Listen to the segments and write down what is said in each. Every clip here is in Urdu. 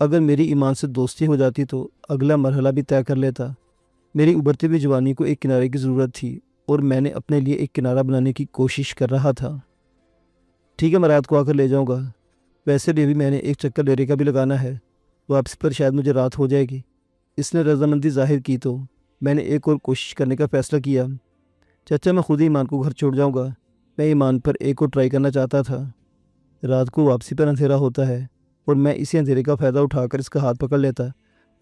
اگر میری ایمان سے دوستی ہو جاتی تو اگلا مرحلہ بھی طے کر لیتا۔ میری ابھرتی ہوئی جوانی کو ایک کنارے کی ضرورت تھی اور میں نے اپنے لیے ایک کنارہ بنانے کی کوشش کر رہا تھا۔ ٹھیک ہے، میں رات کو آ کر لے جاؤں گا، ویسے بھی ابھی میں نے ایک چکر ڈیرے کا بھی لگانا ہے، واپسی پر شاید مجھے رات ہو جائے گی۔ اس نے رضامندی ظاہر کی تو میں نے ایک اور کوشش کرنے کا فیصلہ کیا۔ چچا، میں خود ہی ایمان کو گھر چھوڑ جاؤں گا، میں ایمان پر ایک اور ٹرائی کرنا چاہتا تھا۔ رات کو واپسی پر اندھیرا ہوتا ہے اور میں اسی اندھیرے کا فائدہ اٹھا کر اس کا ہاتھ پکڑ لیتا۔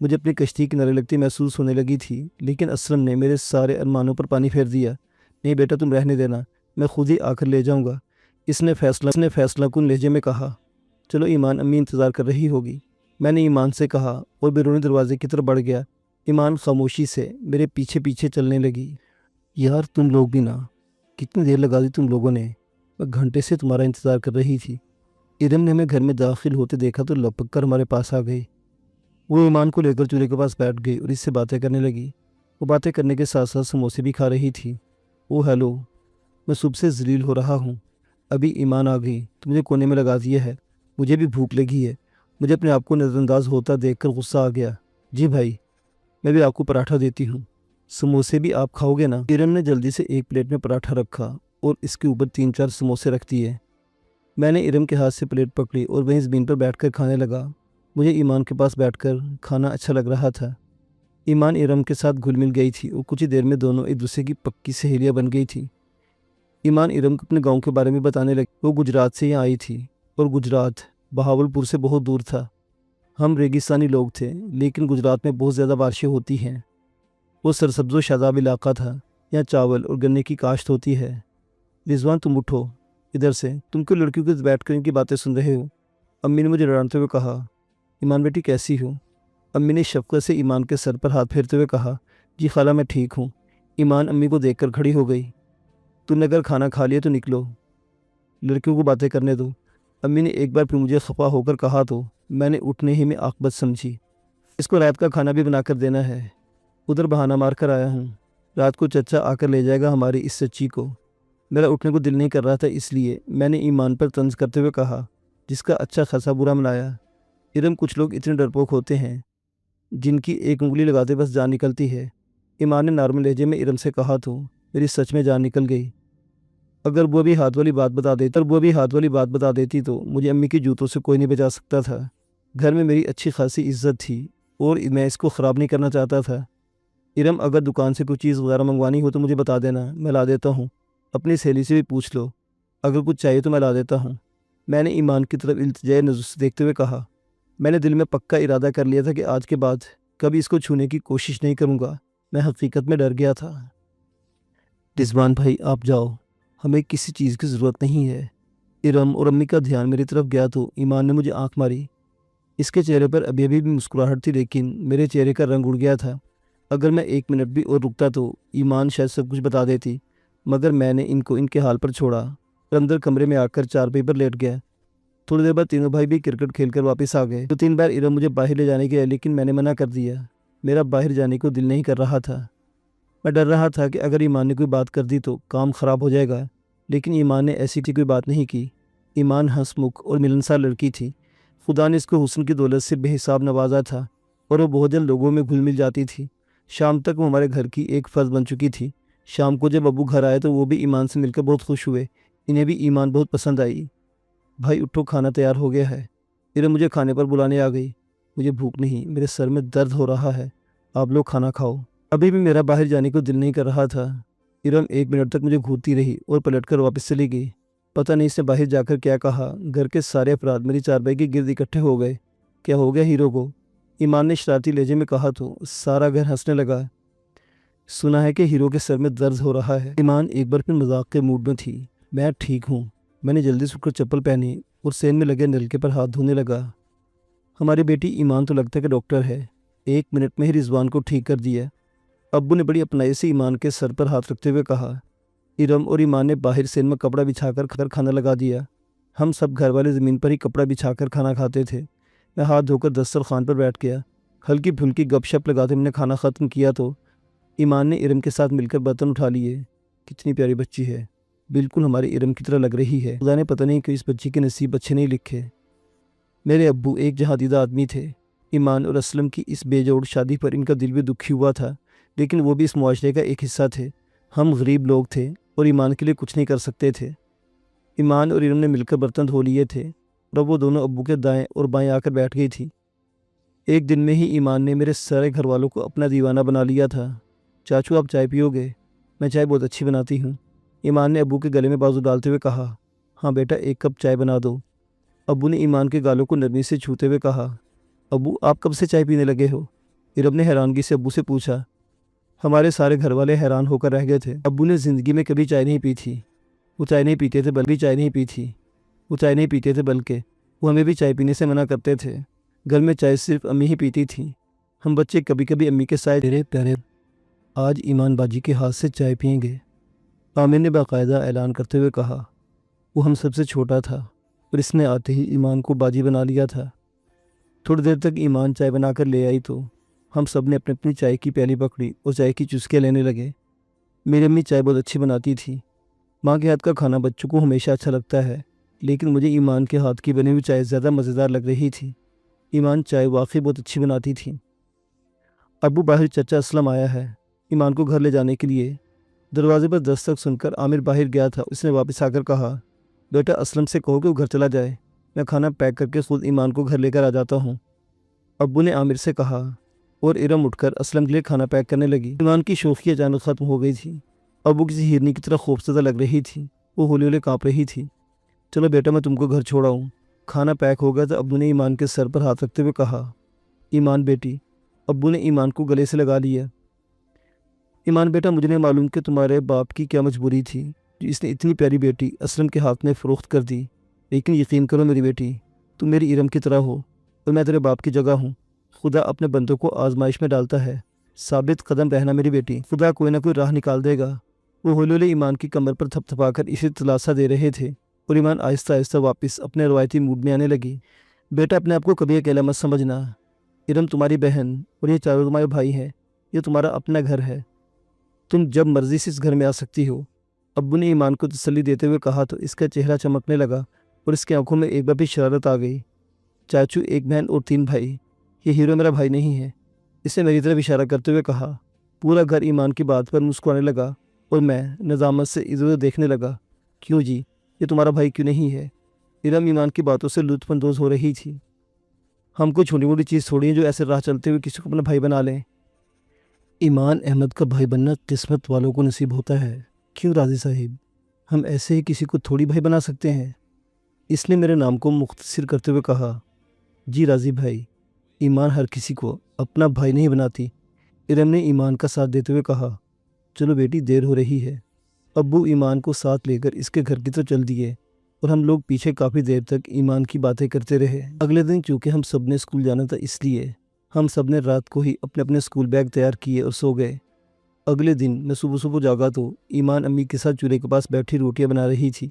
مجھے اپنی کشتی کنارے لگتی محسوس ہونے لگی تھی، لیکن اسلم نے میرے سارے ارمانوں پر پانی پھیر دیا۔ نہیں بیٹا، تم رہنے دینا، میں خود ہی آ کر لے جاؤں گا، اس نے فیصلہ کن لہجے میں کہا۔ چلو ایمان، امی انتظار کر رہی ہوگی، میں نے ایمان سے کہا اور بیرونی دروازے کی طرف بڑھ گیا۔ ایمان خاموشی سے میرے پیچھے پیچھے چلنے لگی۔ یار تم لوگ بھی نا، کتنی دیر لگا دی تم لوگوں نے، میں گھنٹے سے تمہارا انتظار کر رہی تھی۔ ارم نے ہمیں گھر میں داخل ہوتے دیکھا تو لپک کر ہمارے پاس آ گئی۔ وہ ایمان کو لے کر چولہے کے پاس بیٹھ گئی اور اس سے باتیں کرنے لگی۔ وہ باتیں کرنے کے ساتھ ساتھ سموسے بھی کھا رہی تھی۔ او ہیلو، میں صبح سے ذلیل ہو رہا ہوں، ابھی ایمان آ گئی تو مجھے کونے میں لگا دیا ہے۔ مجھے بھی بھوک لگی ہے۔ مجھے اپنے آپ کو نظر انداز ہوتا دیکھ کر غصہ آ گیا۔ جی بھائی، میں بھی آپ کو پراٹھا دیتی ہوں، سموسے بھی آپ کھاؤ گے نا؟ ارم نے جلدی سے ایک پلیٹ میں پراٹھا رکھا اور اس کے اوپر 3-4 سموسے رکھ دیے۔ میں نے ارم کے ہاتھ سے پلیٹ پکڑی اور وہیں زمین پر بیٹھ کر کھانے لگا۔ مجھے ایمان کے پاس بیٹھ کر کھانا اچھا لگ رہا تھا۔ ایمان ارم کے ساتھ گھل مل گئی تھی اور کچھ ہی دیر میں دونوں ایک دوسرے کی پکی سہیلیاں بن گئی تھی۔ ایمان ارم کو اپنے گاؤں کے بارے میں بتانے لگی۔ وہ گجرات سے یہاں آئی تھی اور گجرات بہاولپور سے بہت دور تھا۔ ہم ریگستانی لوگ تھے، لیکن گجرات میں بہت زیادہ بارشیں ہوتی ہیں۔ وہ سرسبز و شاداب علاقہ تھا، یہاں چاول اور گنے کی کاشت ہوتی ہے۔ رضوان، تم اٹھو ادھر سے، تم کیوں لڑکیوں کے بیٹھ کر ان کی باتیں سن رہے ہو؟ امی نے مجھے ڈانٹتے ہوئے کہا۔ ایمان بیٹی کیسی ہو؟ امی نے شفقت سے ایمان کے سر پر ہاتھ پھیرتے ہوئے کہا۔ جی خالہ، میں ٹھیک ہوں۔ ایمان امی کو دیکھ کر کھڑی ہو گئی۔ تم نے اگر کھانا کھا لیا تو نکلو، لڑکیوں کو باتیں کرنے دو، امی نے ایک بار پھر مجھے خفا ہو کر کہا تو میں نے اٹھنے ہی میں عاقبت سمجھی۔ اس کو رات کا کھانا بھی بنا کر دینا ہے، ادھر بہانہ مار کر آیا ہوں، رات کو چچا آ کر لے جائے گا ہماری اس چچی کو۔ میرا اٹھنے کو دل نہیں کر رہا تھا، اس لیے میں نے ایمان پر طنز کرتے ہوئے کہا، جس کا اچھا خاصا برا منایا۔ ارم، کچھ لوگ اتنے ڈرپوک ہوتے ہیں جن کی ایک انگلی لگاتے بس جان نکلتی ہے، ایمان نے نارمل لہجے میں ارم سے کہا تو میری سچ میں جان نکل گئی۔ اگر وہ بھی ہاتھ والی بات بتا دیتی تو مجھے امی کی جوتوں سے کوئی نہیں بچا سکتا تھا۔ گھر میں میری اچھی خاصی عزت تھی اور میں اس کو خراب نہیں کرنا چاہتا تھا۔ ارم، اگر دکان سے کوئی چیز وغیرہ منگوانی ہو تو مجھے بتا دینا، میں لا دیتا ہوں، اپنی سہیلی سے بھی پوچھ لو، اگر کچھ چاہیے تو میں لا دیتا ہوں، میں نے ایمان کی طرف التجائی نظر سے دیکھتے ہوئے کہا۔ میں نے دل میں پکا ارادہ کر لیا تھا کہ آج کے بعد کبھی اس کو چھونے کی کوشش نہیں کروں گا۔ میں حقیقت میں ڈر گیا تھا۔ رضوان بھائی، آپ جاؤ، ہمیں کسی چیز کی ضرورت نہیں ہے۔ ارم اور امی کا دھیان میری طرف گیا تو ایمان نے مجھے آنکھ ماری۔ اس کے چہرے پر ابھی بھی مسکراہٹ تھی، لیکن میرے چہرے کا رنگ اڑ گیا تھا۔ اگر میں 1 منٹ بھی اور رکتا تو ایمان شاید سب کچھ بتا دیتی، مگر میں نے ان کو ان کے حال پر چھوڑا اور اندر کمرے میں آ کر چارپائی پر لیٹ گیا۔ تھوڑی دیر بعد تینوں بھائی بھی کرکٹ کھیل کر واپس آ گئے۔ 2-3 بار ارم مجھے باہر لے جانے گیا، لیکن میں نے منع کر دیا۔ میرا باہر جانے کو دل نہیں کر رہا تھا۔ میں ڈر رہا تھا کہ اگر ایمان نے کوئی بات کر دی تو کام خراب ہو جائے گا، لیکن ایمان نے ایسی کوئی بات نہیں کی۔ ایمان ہنسمکھ اور ملنسار لڑکی تھی۔ خدا نے اس کو حسن کی دولت سے بے حساب نوازا تھا اور وہ بہت جلد لوگوں میں گھل مل جاتی تھی۔ شام تک وہ ہمارے گھر کی ایک فرد بن چکی تھی۔ شام کو جب ابو گھر آئے تو وہ بھی ایمان سے مل کر بہت خوش ہوئے، انہیں بھی ایمان بہت پسند آئی۔ بھائی اٹھو، کھانا تیار ہو گیا ہے۔ ارم مجھے کھانے پر بلانے آ گئی۔ مجھے بھوک نہیں، میرے سر میں درد ہو رہا ہے، آپ لوگ کھانا کھاؤ۔ ابھی بھی میرا باہر جانے کو دل نہیں کر رہا تھا۔ ارم 1 منٹ تک مجھے گھورتی رہی اور پلٹ کر واپس چلی گئی۔ پتہ نہیں اس نے باہر جا کر کیا کہا۔ گھر کے سارے افراد میری چارپائی کے گرد اکٹھے ہو گئے۔ کیا ہو گیا ہیرو کو؟ ایمان نے شرارتی لہجے میں کہا تو سارا گھر ہنسنے لگا۔ سنا ہے کہ ہیرو کے سر میں درد ہو رہا ہے۔ ایمان ایک بار پھر مذاق کے موڈ میں تھی۔ میں ٹھیک ہوں، میں نے جلدی سے اٹھ کر چپل پہنی اور سین میں لگے نلکے پر ہاتھ دھونے لگا۔ ہماری بیٹی ایمان تو لگتا ہے کہ ڈاکٹر ہے، 1 منٹ میں ہی رضوان کو ٹھیک کر دیا۔ ابو نے بڑی اپنائی سے ایمان کے سر پر ہاتھ رکھتے ہوئے کہا۔ ارم اور ایمان نے باہر سین میں کپڑا بچھا کر کھانا لگا دیا۔ ہم سب گھر والے زمین پر ہی کپڑا بچھا کر کھانا کھاتے تھے۔ میں ہاتھ دھو کر دسترخوان پر بیٹھ گیا۔ ہلکی پھلکی گپ شپ لگاتے ہم نے کھانا ختم کیا تو ایمان نے ارم کے ساتھ مل کر برتن اٹھا لیے۔ کتنی پیاری بچی ہے، بالکل ہماری ارم کی طرح لگ رہی ہے۔ خدا نے پتہ نہیں کہ اس بچی کے نصیب اچھے نہیں لکھے۔ میرے ابو ایک جہادیدہ آدمی تھے، ایمان اور اسلم کی اس بے جوڑ شادی پر ان کا دل بھی دکھی ہوا تھا، لیکن وہ بھی اس معاشرے کا ایک حصہ تھے۔ ہم غریب لوگ تھے اور ایمان کے لیے کچھ نہیں کر سکتے تھے۔ ایمان اور ارم نے مل کر برتن دھو لیے تھے اور اب وہ دونوں ابو کے دائیں اور بائیں آ کر بیٹھ گئی تھی۔ ایک دن میں ہی ایمان نے میرے سارے گھر والوں کو اپنا دیوانہ بنا لیا تھا۔ چاچو آپ چائے پیو گے؟ میں چائے بہت اچھی بناتی ہوں، ایمان نے ابو کے گلے میں بازو ڈالتے ہوئے کہا۔ ہاں بیٹا، ایک کپ چائے بنا دو، ابو نے ایمان کے گالوں کو نرمی سے چھوتے ہوئے کہا۔ ابو آپ کب سے چائے پینے لگے ہو؟ ارم نے حیرانگی سے ابو سے پوچھا۔ ہمارے سارے گھر والے حیران ہو کر رہ گئے تھے۔ ابو نے زندگی میں کبھی چائے نہیں پی تھی، وہ چائے نہیں پیتے تھے بلکہ وہ ہمیں بھی چائے پینے سے منع کرتے تھے۔ گھر میں چائے صرف امی ہی پیتی تھیں، ہم بچے کبھی کبھی امی کے سائے تیرے پیارے آج ایمان باجی کے ہاتھ سے چائے پئیں گے، عامر نے باقاعدہ اعلان کرتے ہوئے کہا۔ وہ ہم سب سے چھوٹا تھا اور اس نے آتے ہی ایمان کو باجی بنا لیا تھا۔ تھوڑی دیر تک ایمان چائے بنا کر لے آئی تو ہم سب نے اپنی اپنی چائے کی پیالی پکڑی اور چائے کی چسکیاں لینے لگے۔ میری امی چائے بہت اچھی بناتی تھی۔ ماں کے ہاتھ کا کھانا بچوں کو ہمیشہ اچھا لگتا ہے، لیکن مجھے ایمان کے ہاتھ کی بنی ہوئی چائے زیادہ مزیدار لگ رہی تھی۔ ایمان چائے واقعی بہت اچھی بناتی تھی۔ ابو باہر چچا اسلم آیا ہے، ایمان کو گھر لے جانے کے لیے۔ دروازے پر دستک سن کر عامر باہر گیا تھا، اس نے واپس آ کر کہا، بیٹا اسلم سے کہو کہ وہ گھر چلا جائے، میں کھانا پیک کر کے خود ایمان کو گھر لے کر آ جاتا ہوں، ابو نے عامر سے کہا، اور ارم اٹھ کر اسلم کے لیے کھانا پیک کرنے لگی۔ ایمان کی شوخی اچانک ختم ہو گئی تھی، ابو کسی ہرنی کی طرح خوفزدہ لگ رہی تھی، وہ ہولے ہولے کانپ رہی تھی۔ چلو بیٹا میں تم کو گھر چھوڑا ہوں۔ کھانا پیک ہو گیا تو ابو نے ایمان کے سر پر ہاتھ رکھتے ہوئے کہا، ایمان بیٹی۔ ابو نے ایمان کو گلے سے لگا لیا۔ ایمان بیٹا، مجھے نہیں معلوم کہ تمہارے باپ کی کیا مجبوری تھی جو اس نے اتنی پیاری بیٹی اسلم کے ہاتھ میں فروخت کر دی، لیکن یقین کرو میری بیٹی، تم میری ارم کی طرح ہو اور میں تیرے باپ کی جگہ ہوں۔ خدا اپنے بندوں کو آزمائش میں ڈالتا ہے، ثابت قدم رہنا میری بیٹی، خدا کوئی نہ کوئی راہ نکال دے گا۔ وہ ہولے ہولے ایمان کی کمر پر تھپ تھپا کر اسے دلاسا دے رہے تھے اور ایمان آہستہ آہستہ واپس اپنے روایتی موڈ میں آنے لگی۔ بیٹا اپنے آپ کو کبھی اکیلا مت سمجھنا، ارم تمہاری بہن اور یہ چاروں تمہارے بھائی ہیں، یہ تمہارا اپنا گھر ہے، تم جب مرضی سے اس گھر میں آ سکتی ہو۔ ابو نے ایمان کو تسلی دیتے ہوئے کہا تو اس کا چہرہ چمکنے لگا اور اس کی آنکھوں میں ایک بار بھی شرارت آ گئی۔ چاچو، ایک بہن اور 3 بھائی، یہ ہیرو میرا بھائی نہیں ہے، اس نے میری طرف اشارہ کرتے ہوئے کہا۔ پورا گھر ایمان کی بات پر مسکرانے لگا اور میں نظامت سے ادھر ادھر دیکھنے لگا۔ کیوں جی، یہ تمہارا بھائی کیوں نہیں ہے؟ ارم ایمان کی باتوں سے لطف اندوز ہو رہی تھی۔ ہم کو چھوٹی موٹی چیز تھوڑی ہے جو ایسے راہ چلتے ہوئے کسی کو اپنا بھائی بنا لیں۔ ایمان احمد کا بھائی بننا قسمت والوں کو نصیب ہوتا ہے، کیوں راضی صاحب؟ ہم ایسے ہی کسی کو تھوڑی بھائی بنا سکتے ہیں؟ اس نے میرے نام کو مختصر کرتے ہوئے کہا۔ جی راضی بھائی، ایمان ہر کسی کو اپنا بھائی نہیں بناتی، ارم نے ایمان کا ساتھ دیتے ہوئے کہا۔ چلو بیٹی، دیر ہو رہی ہے۔ ابو ایمان کو ساتھ لے کر اس کے گھر کی طرف چل دیے اور ہم لوگ پیچھے کافی دیر تک ایمان کی باتیں کرتے رہے۔ اگلے دن چونکہ ہم سب نے اسکول جانا تھا، اس لیے ہم سب نے رات کو ہی اپنے اپنے اسکول بیگ تیار کیے اور سو گئے۔ اگلے دن میں صبح صبح جاگا تو ایمان امی کے ساتھ چولہے کے پاس بیٹھی روٹیاں بنا رہی تھی۔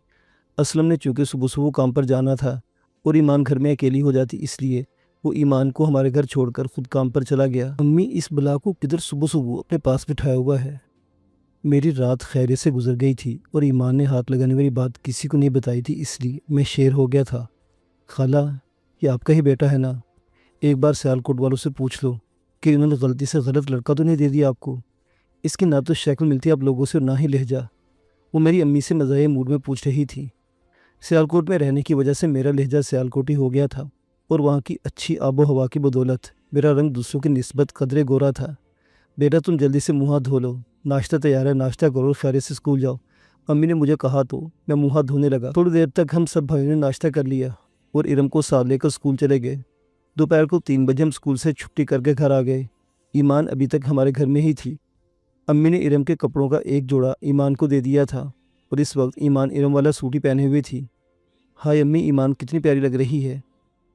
اسلم نے چونکہ صبح صبح کام پر جانا تھا اور ایمان گھر میں اکیلی ہو جاتی، اس لیے وہ ایمان کو ہمارے گھر چھوڑ کر خود کام پر چلا گیا۔ امی اس بلا کو کدھر صبح صبح اپنے پاس بٹھایا ہوا ہے؟ میری رات خیریت سے گزر گئی تھی اور ایمان نے ہاتھ لگانے والی بات کسی کو نہیں بتائی تھی، اس لیے میں شیر ہو گیا تھا۔ خالہ، یہ آپ کا ہی بیٹا ہے نا؟ ایک بار سیالکوٹ والوں سے پوچھ لو کہ انہوں نے غلطی سے غلط لڑکا تو نہیں دے دیا آپ کو؟ اس کی نہ تو شکل ملتی آپ لوگوں سے اور نہ ہی لہجہ، وہ میری امی سے مزاحیہ موڈ میں پوچھ رہی تھی۔ سیالکوٹ میں رہنے کی وجہ سے میرا لہجہ سیالکوٹی ہو گیا تھا اور وہاں کی اچھی آب و ہوا کی بدولت میرا رنگ دوسروں کی نسبت قدرے گورا تھا۔ بیٹا تم جلدی سے منہ ہاتھ دھو لو، ناشتہ تیار ہے، ناشتہ کرو، خیریت سے اسکول جاؤ، امی نے مجھے کہا تو میں منہ ہاتھ دھونے لگا۔ تھوڑی دیر تک ہم سب بھائیوں نے ناشتہ کر لیا اور ارم کو ساتھ لے کر اسکول چلے گئے۔ دوپہر کو 3 بجے ہم اسکول سے چھٹی کر کے گھر آ گئے۔ ایمان ابھی تک ہمارے گھر میں ہی تھی۔ امی نے ارم کے کپڑوں کا ایک جوڑا ایمان کو دے دیا تھا اور اس وقت ایمان ارم والا سوٹ ہی پہنے ہوئی تھی۔ ہائے امی، ایمان کتنی پیاری لگ رہی ہے۔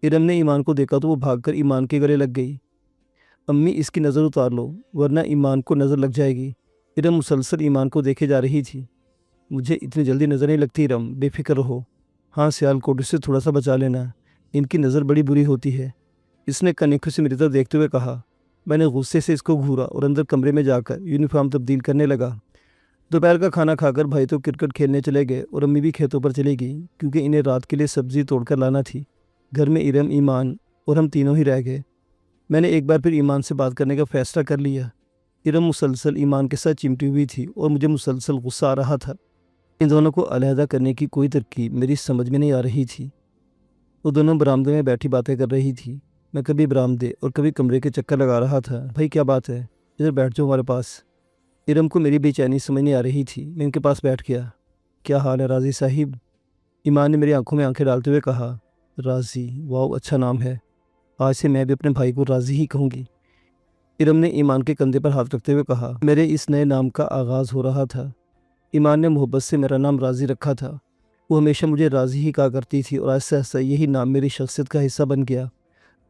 ارم نے ایمان کو دیکھا تو وہ بھاگ کر ایمان کے گلے لگ گئی۔ امی اس کی نظر اتار لو ورنہ ایمان کو نظر لگ جائے گی۔ ارم مسلسل ایمان کو دیکھے جا رہی تھی۔ مجھے اتنی جلدی نظر نہیں لگتی ارم، بے فکر رہو۔ ہاں سیالکوٹ سے تھوڑا سا بچا لینا، ان کی نظر بڑی بری ہوتی ہے، اس نے کنیکوں سے میری طرف دیکھتے ہوئے کہا۔ میں نے غصے سے اس کو گھورا اور اندر کمرے میں جا کر یونیفارم تبدیل کرنے لگا۔ دوپہر کا کھانا کھا کر بھائی تو کرکٹ کھیلنے چلے گئے اور امی بھی کھیتوں پر چلی گئی کیونکہ انہیں رات کے لیے سبزی توڑ کر لانا تھی۔ گھر میں ارم، ایمان اور ہم تینوں ہی رہ گئے۔ میں نے ایک بار پھر ایمان سے بات کرنے کا فیصلہ کر لیا۔ ارم مسلسل ایمان کے ساتھ چمٹی ہوئی تھی اور مجھے مسلسل غصہ آ رہا تھا۔ ان دونوں کو علیحدہ کرنے کی کوئی ترکیب میری سمجھ میں نہیں آ رہی تھی۔ وہ دونوں برآمدے میں بیٹھی باتیں کر رہی تھی۔ میں کبھی برآمدے اور کبھی کمرے کے چکر لگا رہا تھا۔ بھائی کیا بات ہے؟ ادھر بیٹھ جاؤ ہمارے پاس۔ ارم کو میری بے چینی سمجھ نہیں آ رہی تھی۔ میں ان کے پاس بیٹھ گیا۔ کیا حال ہے راضی صاحب؟ ایمان نے میری آنکھوں میں آنکھیں ڈالتے ہوئے کہا۔ راضی، واو اچھا نام ہے۔ آج سے میں بھی اپنے بھائی کو راضی ہی کہوں گی۔ ارم نے ایمان کے کندھے پر ہاتھ رکھتے ہوئے کہا۔ میرے اس نئے نام کا آغاز ہو رہا تھا۔ ایمان نے محبت سے میرا نام راضی رکھا تھا۔ وہ ہمیشہ مجھے راضی ہی کہا کرتی تھی اور آہستہ آہستہ یہی نام میری شخصیت کا حصہ بن گیا۔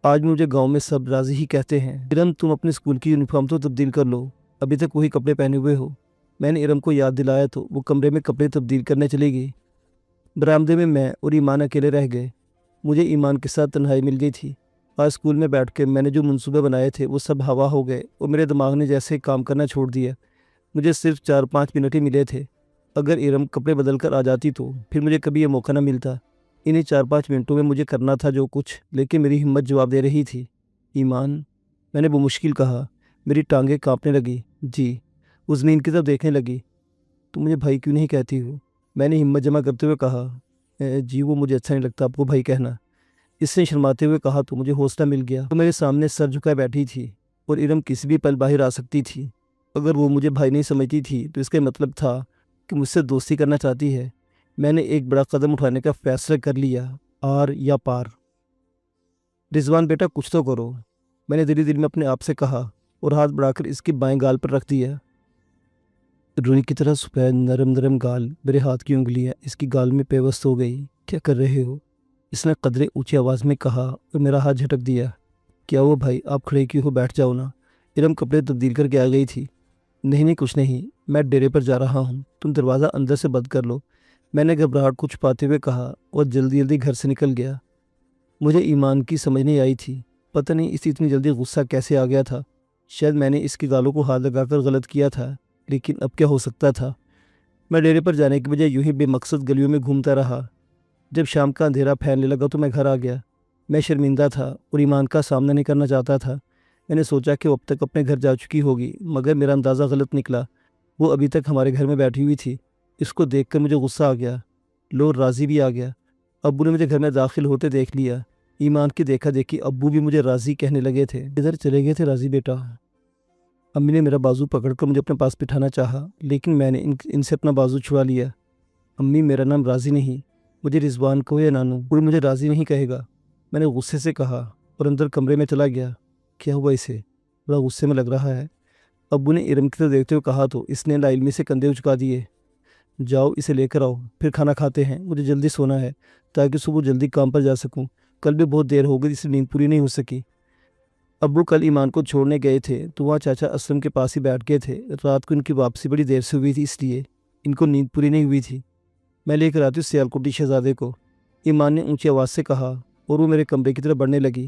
آج مجھے گاؤں میں سب راضی ہی کہتے ہیں۔ ارم تم اپنے اسکول کی یونیفارم تو تبدیل کر لو، ابھی تک وہی کپڑے پہنے ہوئے ہو۔ میں نے ارم کو یاد دلایا تو وہ کمرے میں کپڑے تبدیل کرنے چلی گئی۔ برآمدے میں اور ایمان اکیلے رہ گئے۔ مجھے ایمان کے ساتھ تنہائی مل گئی تھی۔ آج اسکول میں بیٹھ کے میں نے جو منصوبے بنائے تھے وہ سب ہوا ہو گئے اور میرے دماغ نے جیسے کام کرنا چھوڑ دیا۔ مجھے صرف 4-5 منٹ ہی ملے تھے۔ اگر ارم کپڑے بدل کر آ جاتی تو پھر مجھے کبھی یہ موقع نہ ملتا۔ انہیں 4-5 منٹوں میں مجھے کرنا تھا جو کچھ، لیکن میری ہمت جواب دے رہی تھی۔ ایمان، میں نے بمشکل کہا۔ میری ٹانگیں کانپنے لگی۔ جی۔ وہ زمین کی طرف دیکھنے لگی۔ تم مجھے بھائی کیوں نہیں کہتی ہو؟ میں نے ہمت جمع کرتے ہوئے کہا۔ جی وہ مجھے اچھا نہیں لگتا آپ کو بھائی کہنا۔ اس نے شرماتے ہوئے کہا تو مجھے حوصلہ مل گیا۔ تو میرے سامنے سر جھکائے بیٹھی تھی اور ارم کسی بھی پل باہر آ سکتی تھی۔ اگر وہ مجھے بھائی نہیں سمجھتی تھی تو اس کا مطلب تھا کہ مجھ سے دوستی کرنا چاہتی ہے۔ میں نے ایک بڑا قدم اٹھانے کا فیصلہ کر لیا، آر یا پار۔ رضوان بیٹا کچھ تو کرو، میں نے دل میں اپنے آپ سے کہا اور ہاتھ بڑھا کر اس کے بائیں گال پر رکھ دیا۔ روئی کی طرح سفید نرم گال، میرے ہاتھ کی انگلیاں اس کی گال میں پیوست ہو گئی۔ کیا کر رہے ہو؟ اس نے قدرے اونچی آواز میں کہا اور میرا ہاتھ جھٹک دیا۔ کیا ہوا بھائی، آپ کھڑے کیوں ہو؟ بیٹھ جاؤ نا۔ ارم کپڑے تبدیل کر کے آ گئی تھی۔ نہیں کچھ نہیں، میں ڈیرے پر جا رہا ہوں، تم دروازہ اندر سے بند کر لو، میں نے گھبراہٹ کو چھپاتے ہوئے کہا اور جلدی گھر سے نکل گیا۔ مجھے ایمان کی سمجھ نہیں آئی تھی۔ پتہ نہیں اس اتنی جلدی غصہ کیسے آ گیا تھا۔ شاید میں نے اس کی گالوں کو ہاتھ لگا کر غلط کیا تھا، لیکن اب کیا ہو سکتا تھا۔ میں ڈیرے پر جانے کی بجائے یوں ہی بے مقصد گلیوں میں گھومتا رہا۔ جب شام کا اندھیرا پھیلنے لگا تو میں گھر آ گیا۔ میں شرمندہ تھا اور ایمان کا سامنا نہیں کرنا چاہتا تھا۔ میں نے سوچا کہ وہ اب تک اپنے گھر جا چکی ہوگی، مگر میرا اندازہ غلط نکلا۔ وہ ابھی تک ہمارے گھر میں بیٹھی ہوئی تھی۔ اس کو دیکھ کر مجھے غصہ آ گیا۔ لو راضی بھی آ گیا۔ ابو نے مجھے گھر میں داخل ہوتے دیکھ لیا۔ ایمان کی دیکھا دیکھی ابو بھی مجھے راضی کہنے لگے تھے۔ ادھر چلے گئے تھے راضی بیٹا؟ امی نے میرا بازو پکڑ کر مجھے اپنے پاس بٹھانا چاہا، لیکن میں نے ان سے اپنا بازو چھڑا لیا۔ امی میرا نام راضی نہیں، مجھے رضوان کہو یا نانو، کوئی مجھے راضی نہیں کہے گا، میں نے غصے سے کہا اور اندر کمرے میں چلا گیا۔ کیا ہوا اسے؟ بڑا غصے میں لگ رہا ہے۔ ابو نے ارم کی طرف دیکھتے ہوئے کہا تو اس نے لا علمی سے کندھے اچکا دیے۔ جاؤ اسے لے کر آؤ، پھر کھانا کھاتے ہیں، مجھے جلدی سونا ہے تاکہ صبح جلدی کام پر جا سکوں۔ کل بھی بہت دیر ہو گئی، اس لیے نیند پوری نہیں ہو سکی۔ ابو کل ایمان کو چھوڑنے گئے تھے تو وہاں چاچا اسلم کے پاس ہی بیٹھ گئے تھے۔ رات کو ان کی واپسی بڑی دیر سے ہوئی تھی، اس لیے ان کو نیند پوری نہیں ہوئی تھی۔ میں لے کر آتی ہوں سیالکوٹی شہزادے کو، ایمان نے اونچی آواز سے کہا اور وہ میرے کمرے کی طرف بڑھنے لگی۔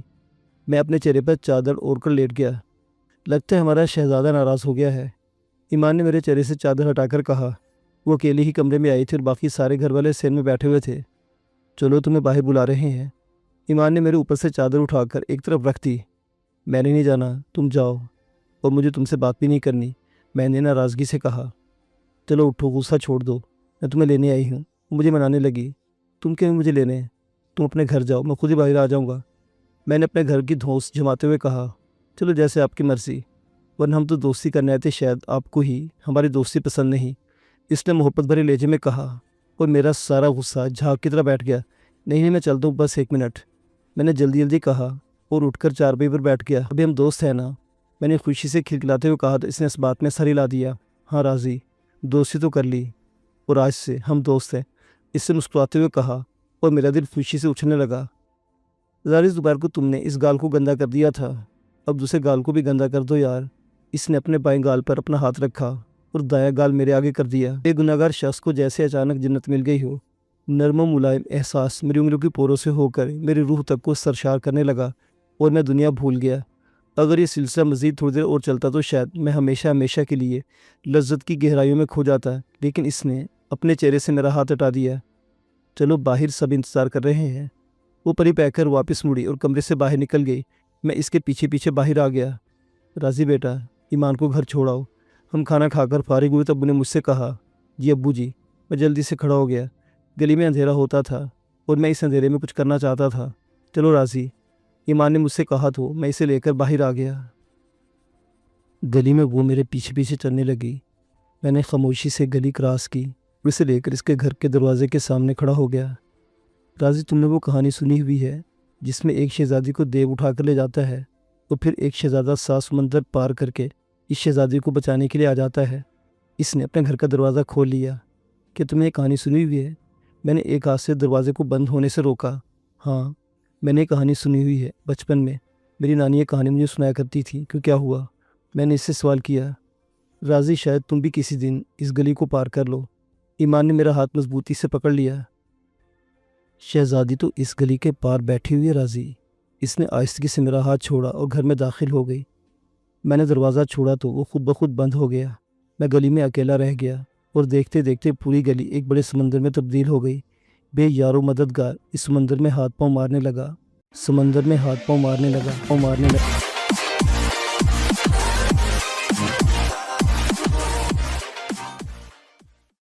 میں اپنے چہرے پر چادر اوڑھ کر لیٹ گیا۔ لگتا ہے ہمارا شہزادہ ناراض ہو گیا ہے، ایمان نے میرے چہرے سے چادر ہٹا کر کہا۔ وہ اکیلے ہی کمرے میں آئی تھی اور باقی سارے گھر والے سین میں بیٹھے ہوئے تھے۔ چلو تمہیں باہر بلا رہے ہیں۔ ایمان نے میرے اوپر سے چادر اٹھا کر ایک طرف رکھ دی۔ میں نے نہیں جانا، تم جاؤ، اور مجھے تم سے بات بھی نہیں کرنی، میں نے ناراضگی سے کہا۔ چلو اٹھو، غصہ چھوڑ دو، میں تمہیں لینے آئی ہوں۔ وہ مجھے منانے لگی۔ تم کیوں مجھے لینے؟ تم اپنے گھر جاؤ، میں خود ہی باہر آ جاؤں گا، میں نے اپنے گھر کی دھونس جماتے ہوئے کہا۔ چلو جیسے آپ کی مرضی، ورنہ ہم تو دوستی کرنے آئے تھے، شاید آپ کو ہی ہماری دوستی پسند نہیں، اس نے محبت بھرے لہجے میں کہا، اور میرا سارا غصہ جھاگ کی طرح بیٹھ گیا۔ نہیں میں چلتا ہوں، بس 1 منٹ، میں نے جلدی کہا اور اٹھ کر چارپائی پر بیٹھ گیا۔ ابھی ہم دوست ہیں نا، میں نے خوشی سے کھلکھلاتے ہوئے کہا تو اس نے اس بات میں سر ہلا دیا۔ ہاں راضی، دوستی تو کر لی اور آج سے ہم دوست ہیں، اس سے مسکراتے ہوئے کہا اور میرا دل خوشی سے اچھلنے لگا۔ زارس دوپہر کو تم نے اس گال کو گندا کر دیا تھا، اب دوسرے گال کو بھی گندا کر دو یار۔ اس نے اپنے بائیں گال پر اپنا ہاتھ رکھا اور دایاں گال میرے آگے کر دیا۔ ایک گناہگار شخص کو جیسے اچانک جنت مل گئی ہو، نرم و ملائم احساس میری انگلیوں کی پوروں سے ہو کر میری روح تک کو سرشار کرنے لگا اور میں دنیا بھول گیا۔ اگر یہ سلسلہ مزید تھوڑی دیر اور چلتا تو شاید میں ہمیشہ کے لیے لذت کی گہرائیوں میں کھو جاتا، لیکن اس نے اپنے چہرے سے میرا ہاتھ ہٹا دیا۔ چلو باہر سب انتظار کر رہے ہیں۔ وہ پری پہ کر واپس مڑی اور کمرے سے باہر نکل گئی۔ میں اس کے پیچھے پیچھے باہر آ گیا۔ راضی بیٹا، ایمان کو گھر چھوڑاؤ۔ ہم کھانا کھا کر فارغ ہوئے تو ابو نے مجھ سے کہا، جی ابو جی۔ میں جلدی سے کھڑا ہو گیا۔ گلی میں اندھیرا ہوتا تھا اور میں اس اندھیرے میں کچھ کرنا چاہتا تھا۔ چلو راضی، ایمان نے مجھ سے کہا تو میں اسے لے کر باہر آ گیا۔ گلی میں وہ میرے پیچھے پیچھے چلنے لگی۔ میں نے خاموشی سے گلی کراس کی، اسے لے کر اس کے گھر کے دروازے کے سامنے کھڑا ہو گیا۔ راضی، تم نے وہ کہانی سنی ہوئی ہے جس میں ایک شہزادی کو دیو اٹھا کر لے جاتا ہے اور پھر ایک شہزادہ 7 سمندر پار کر کے اس شہزادی کو بچانے کے لیے آ جاتا ہے۔ اس نے اپنے گھر کا دروازہ کھول لیا۔ کہ تم نے یہ کہانی سنی ہوئی ہے؟ میں نے ایک ہاتھ سے دروازے کو بند ہونے سے روکا۔ ہاں، میں نے یہ کہانی سنی ہوئی ہے۔ بچپن میں میری نانی یہ کہانی مجھے سنایا کرتی تھی۔ کیوں، کیا ہوا؟ میں نے اس سے سوال کیا۔ راضی، شاید تم بھی کسی دن اس گلی کو پار کر لو۔ ایمان نے میرا ہاتھ مضبوطی سے پکڑ لیا۔ شہزادی تو اس گلی کے پار بیٹھی ہوئی ہے راضی۔ اس نے آہستگی سے میرا ہاتھ چھوڑا اور گھر میں داخل ہو گئی۔ میں نے دروازہ چھوڑا تو وہ خود بخود بند ہو گیا۔ میں گلی میں اکیلا رہ گیا اور دیکھتے دیکھتے پوری گلی ایک بڑے سمندر میں تبدیل ہو گئی۔ بے یار و مددگار اس سمندر میں ہاتھ پاؤں مارنے لگا۔